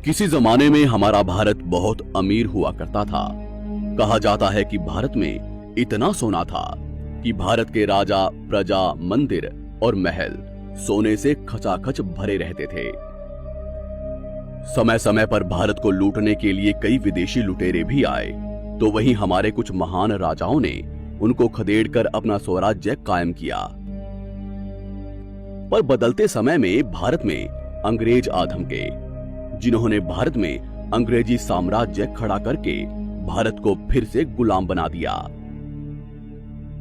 किसी जमाने में हमारा भारत बहुत अमीर हुआ करता था। कहा जाता है कि भारत में इतना सोना था कि भारत के राजा, प्रजा, मंदिर और महल सोने से खचाखच भरे रहते थे। समय समय पर भारत को लूटने के लिए कई विदेशी लुटेरे भी आए, तो वहीं हमारे कुछ महान राजाओं ने उनको खदेड़कर अपना स्वराज्य कायम किया। पर बदलते समय में भारत में अंग्रेज आ धमके, जिन्होंने भारत में अंग्रेजी साम्राज्य खड़ा करके भारत को फिर से गुलाम बना दिया।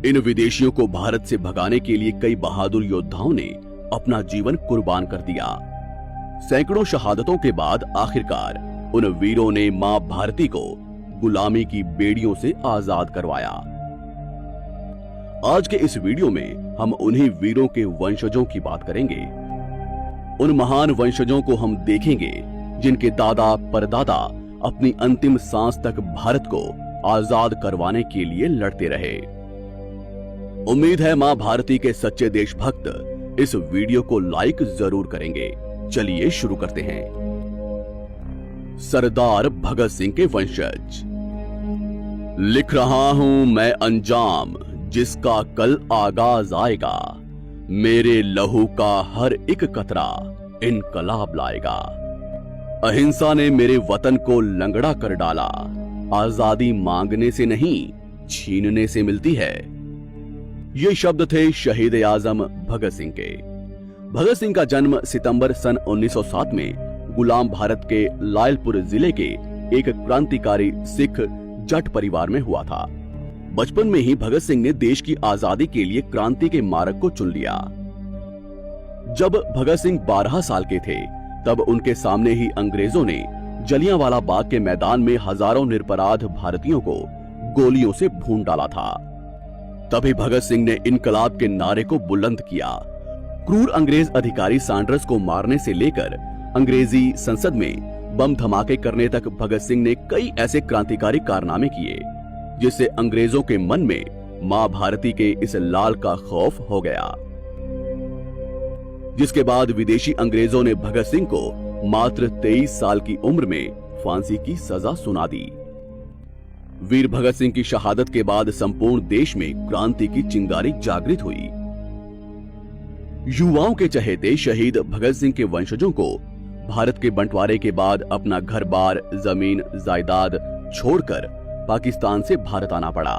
इन विदेशियों को भारत से भगाने के लिए कई बहादुर योद्धाओं ने अपना जीवन कुर्बान कर दिया। सैकड़ों शहादतों के बाद आखिरकार उन वीरों ने मां भारती को गुलामी की बेड़ियों से आजाद करवाया। आज के इस वीडियो में हम उन्हीं वीरों के वंशजों की बात करेंगे। उन महान वंशजों को हम देखेंगे जिनके दादा परदादा अपनी अंतिम सांस तक भारत को आजाद करवाने के लिए लड़ते रहे। उम्मीद है मां भारती के सच्चे देशभक्त इस वीडियो को लाइक जरूर करेंगे। चलिए शुरू करते हैं। सरदार भगत सिंह के वंशज। लिख रहा हूं मैं अंजाम जिसका कल आगाज आएगा, मेरे लहू का हर एक कतरा इनकलाब लाएगा। अहिंसा ने मेरे वतन को लंगड़ा कर डाला, आजादी मांगने से नहीं छीनने से मिलती है। ये शब्द थे शहीद आजम भगत सिंह के। भगत सिंह का जन्म सितंबर सन 1907 में गुलाम भारत के लायलपुर जिले के एक क्रांतिकारी सिख जट परिवार में हुआ था। बचपन में ही भगत सिंह ने देश की आजादी के लिए क्रांति के मार्ग को चुन लिया। जब भगत सिंह 12 साल के थे, तब उनके सामने ही अंग्रेजों ने जलियांवाला बाग के मैदान में हजारों निरपराध भारतीयों को गोलियों से भून डाला था। तभी भगत सिंह ने इनकलाब के नारे को बुलंद किया। क्रूर अंग्रेज अधिकारी सैंडर्स को मारने से लेकर अंग्रेजी संसद में बम धमाके करने तक भगत सिंह ने कई ऐसे क्रांतिकारी कारनामे किए जिससे अंग्रेजों के मन में मां भारती के इस लाल का खौफ हो गया। जिसके बाद विदेशी अंग्रेजों ने भगत सिंह को मात्र 23 साल की उम्र में फांसी की सजा सुना दी। वीर भगत सिंह की शहादत के बाद संपूर्ण देश में क्रांति की चिंगारी जागृत हुई। युवाओं के चहेते शहीद भगत सिंह के वंशजों को भारत के बंटवारे के बाद अपना घर बार, जमीन जायदाद छोड़कर पाकिस्तान से भारत आना पड़ा।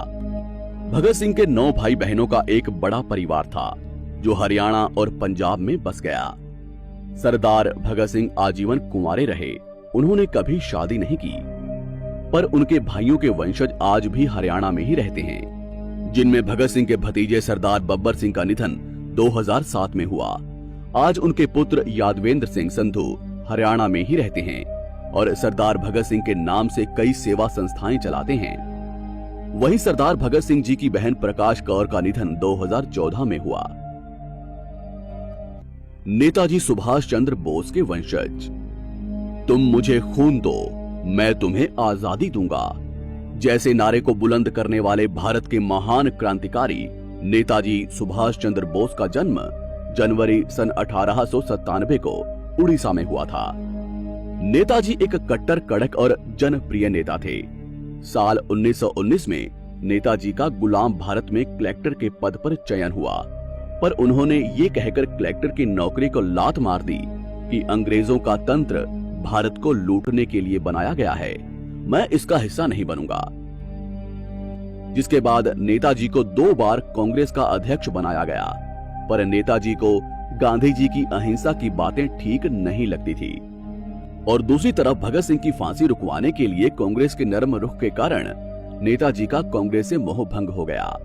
भगत सिंह के 9 भाई बहनों का एक बड़ा परिवार था जो हरियाणा और पंजाब में बस गया। सरदार भगत सिंह आजीवन कुंवारे रहे। उन्होंने कभी शादी नहीं की, पर उनके भाइयों के वंशज आज भी हरियाणा में ही रहते हैं, जिनमें भगत सिंह के भतीजे सरदार बब्बर सिंह का निधन 2007 में हुआ। आज उनके पुत्र यादवेंद्र सिंह संधू हरियाणा में ही रहते हैं और सरदार भगत सिंह के नाम से कई सेवा संस्थाएं चलाते हैं। वहीं सरदार भगत सिंह जी की बहन प्रकाश कौर का निधन 2014 में हुआ। नेताजी सुभाष चंद्र बोस के वंशज। तुम मुझे खून दो, मैं तुम्हें आजादी दूंगा जैसे नारे को बुलंद करने वाले भारत के महान क्रांतिकारी नेताजी सुभाष चंद्र बोस का जन्म जनवरी सन 1897 को उड़ीसा में हुआ था। नेताजी एक कट्टर, कड़क और जनप्रिय नेता थे। साल 1919 में नेताजी का गुलाम भारत में कलेक्टर के पद पर चयन हुआ, पर उन्होंने ये कहकर कलेक्टर की नौकरी को लात मार दी कि अंग्रेजों का तंत्र भारत को लूटने के लिए बनाया गया है, मैं इसका हिस्सा नहीं बनूंगा। जिसके बाद नेताजी को 2 बार कांग्रेस का अध्यक्ष बनाया गया, पर नेताजी को गांधी जी की अहिंसा की बातें ठीक नहीं लगती थी और दूसरी तरफ भगत सिंह की फांसी रुकवाने के लिए कांग्रेस के नरम रुख के कारण नेताजी का कांग्रेस से मोह भंग हो गया।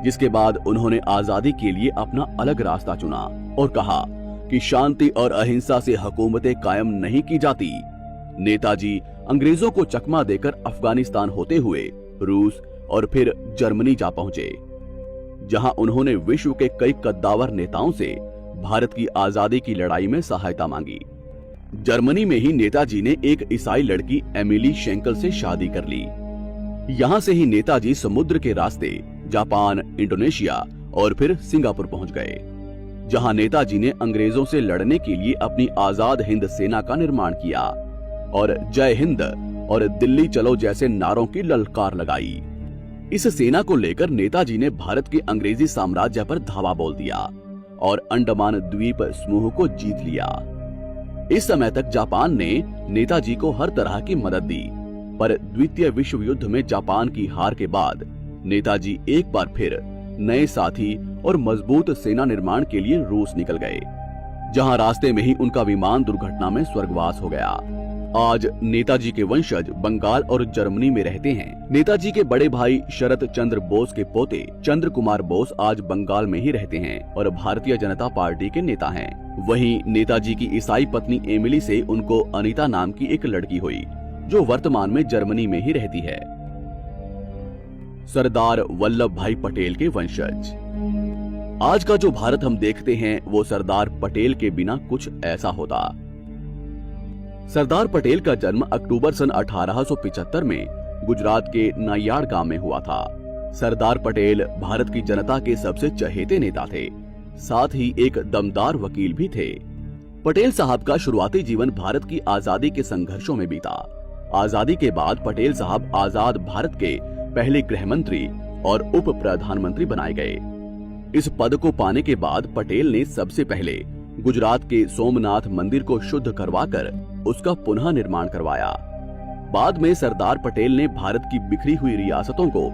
जिसके बाद उन्होंने आजादी के लिए अपना अलग रास्ता चुना और कहा कि शांति और अहिंसा से हुकूमतें कायम नहीं की जाती। नेताजी अंग्रेजों को चकमा देकर अफगानिस्तान होते हुए रूस और फिर जर्मनी जा पहुंचे, जहां उन्होंने विश्व के कई कद्दावर नेताओं से भारत की आजादी की लड़ाई में सहायता मांगी। जर्मनी में ही नेताजी ने एक ईसाई लड़की एमिली शेंकल से शादी कर ली। यहां से ही नेताजी समुद्र के रास्ते जापान, इंडोनेशिया और फिर सिंगापुर पहुंच गए। जहां नेताजी ने अंग्रेजों से लड़ने के लिए अपनी आजाद हिंद सेना का निर्माण किया और जय हिंद और दिल्ली चलो जैसे नारों की ललकार लगाई। इस सेना को लेकर नेताजी ने भारत के अंग्रेजी साम्राज्य पर धावा बोल दिया और अंडमान द्वीप समूह को जीत लिया। इस समय तक जापान ने नेताजी को हर तरह की मदद दी, पर द्वितीय विश्व युद्ध में जापान की हार के बाद नेताजी एक बार फिर नए साथी और मजबूत सेना निर्माण के लिए रूस निकल गए, जहां रास्ते में ही उनका विमान दुर्घटना में स्वर्गवास हो गया। आज नेताजी के वंशज बंगाल और जर्मनी में रहते हैं। नेताजी के बड़े भाई शरत चंद्र बोस के पोते चंद्र कुमार बोस आज बंगाल में ही रहते हैं और भारतीय जनता पार्टी के नेता हैं। वहीं नेताजी की ईसाई पत्नी एमिली से उनको अनीता नाम की एक लड़की हुई, जो वर्तमान में जर्मनी में ही रहती है। सरदार वल्लभ भाई पटेल के वंशज। आज का जो भारत हम देखते हैं वो सरदार पटेल के बिना कुछ ऐसा होता। सरदार पटेल का जन्म अक्टूबर सन 1875 में गुजरात के नायाड़ गांव में हुआ था। सरदार पटेल भारत की जनता के सबसे चहेते नेता थे, साथ ही एक दमदार वकील भी थे। पटेल साहब का शुरुआती जीवन भारत की आजादी के संघर्षों में बीता। आजादी के बाद पटेल साहब आजाद भारत के पहले गृह मंत्री और उप प्रधानमंत्री बनाए गए। इस पद को पाने के बाद पटेल ने सबसे पहले गुजरात के सोमनाथ मंदिर को शुद्ध करवाकर उसका पुनः निर्माण करवाया। बाद में सरदार पटेल ने भारत की बिखरी हुई रियासतों को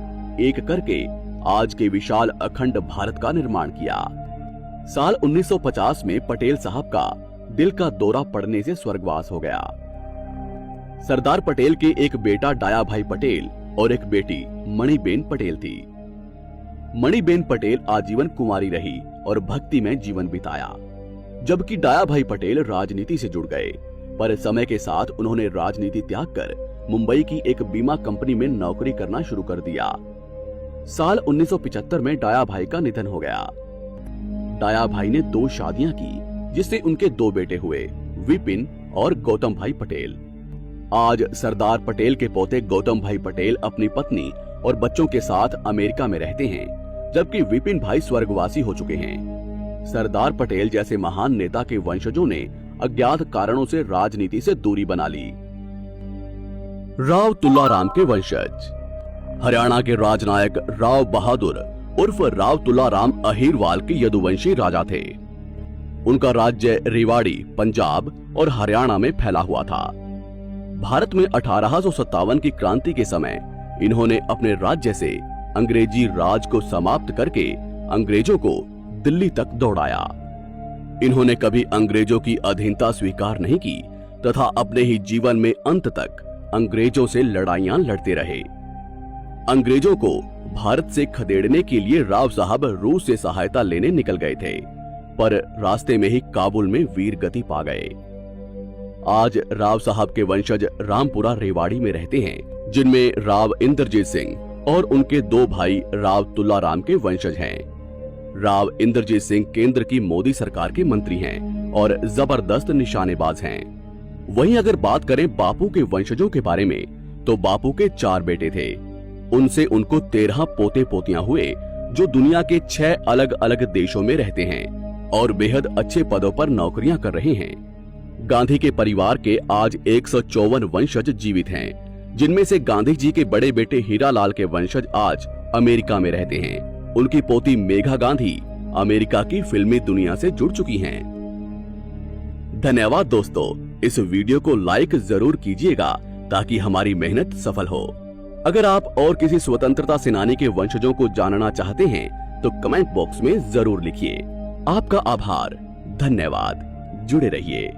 एक करके आज के विशाल अखंड भारत का निर्माण किया। साल 1950 में पटेल साहब का दिल का दौरा पड़ने से स्वर्गवास हो गया। सरदार पटेल के एक बेटा डाया भाई पटेल और एक बेटी मणिबेन पटेल थी। मणिबेन पटेल आजीवन कुमारी रही और भक्ति में जीवन बिताया, जबकि डाया भाई पटेल राजनीति से जुड़ गए, पर समय के साथ उन्होंने राजनीति त्याग कर मुंबई की एक बीमा कंपनी में नौकरी करना शुरू कर दिया। साल 1975 में डाया भाई का निधन हो गया। डाया भाई ने 2 शादियां की, जिससे उनके 2 बेटे हुए, विपिन और गौतम भाई पटेल। आज सरदार पटेल के पोते गौतम भाई पटेल अपनी पत्नी और बच्चों के साथ अमेरिका में रहते हैं, जबकि विपिन भाई स्वर्गवासी हो चुके हैं। सरदार पटेल जैसे महान नेता के वंशजों ने अज्ञात कारणों से राजनीति से दूरी बना ली। राव तुलाराम के वंशज। हरियाणा के राजनायक राव बहादुर उर्फ राव तुलाराम अहीरवाल के यदुवंशी राजा थे। उनका राज्य रेवाड़ी, पंजाब और हरियाणा में फैला हुआ था। भारत में 1857 की क्रांति के समय इन्होंने अपने राज्य से अंग्रेजी राज को समाप्त करके अंग्रेजों को दिल्ली तक दौड़ाया। इन्होंने कभी अंग्रेजों की अधीनता स्वीकार नहीं की तथा अपने ही जीवन में अंत तक अंग्रेजों से लड़ाइयां लड़ते रहे। अंग्रेजों को भारत से खदेड़ने के लिए राव साहब रूस से सहायता लेने निकल गए थे, पर रास्ते में ही काबुल में वीर गति पा गए। आज राव साहब के वंशज रामपुरा रेवाड़ी में रहते हैं, जिनमें राव इंद्रजीत सिंह और उनके 2 भाई राव तुलाराम के वंशज हैं। राव इंद्रजीत सिंह केंद्र की मोदी सरकार के मंत्री हैं और जबरदस्त निशानेबाज हैं। वहीं अगर बात करें बापू के वंशजों के बारे में, तो बापू के 4 बेटे थे। उनसे उनको 13 पोते पोतियां हुए, जो दुनिया के 6 अलग अलग देशों में रहते हैं और बेहद अच्छे पदों पर नौकरियां कर रहे हैं। गांधी के परिवार के आज 154 वंशज जीवित हैं, जिनमें से गांधी जी के बड़े बेटे हीरालाल के वंशज आज अमेरिका में रहते हैं। उनकी पोती मेघा गांधी अमेरिका की फिल्मी दुनिया से जुड़ चुकी हैं। धन्यवाद दोस्तों, इस वीडियो को लाइक जरूर कीजिएगा ताकि हमारी मेहनत सफल हो। अगर आप और किसी स्वतंत्रता सेनानी के वंशजों को जानना चाहते हैं तो कमेंट बॉक्स में जरूर लिखिए। आपका आभार, धन्यवाद, जुड़े रहिए।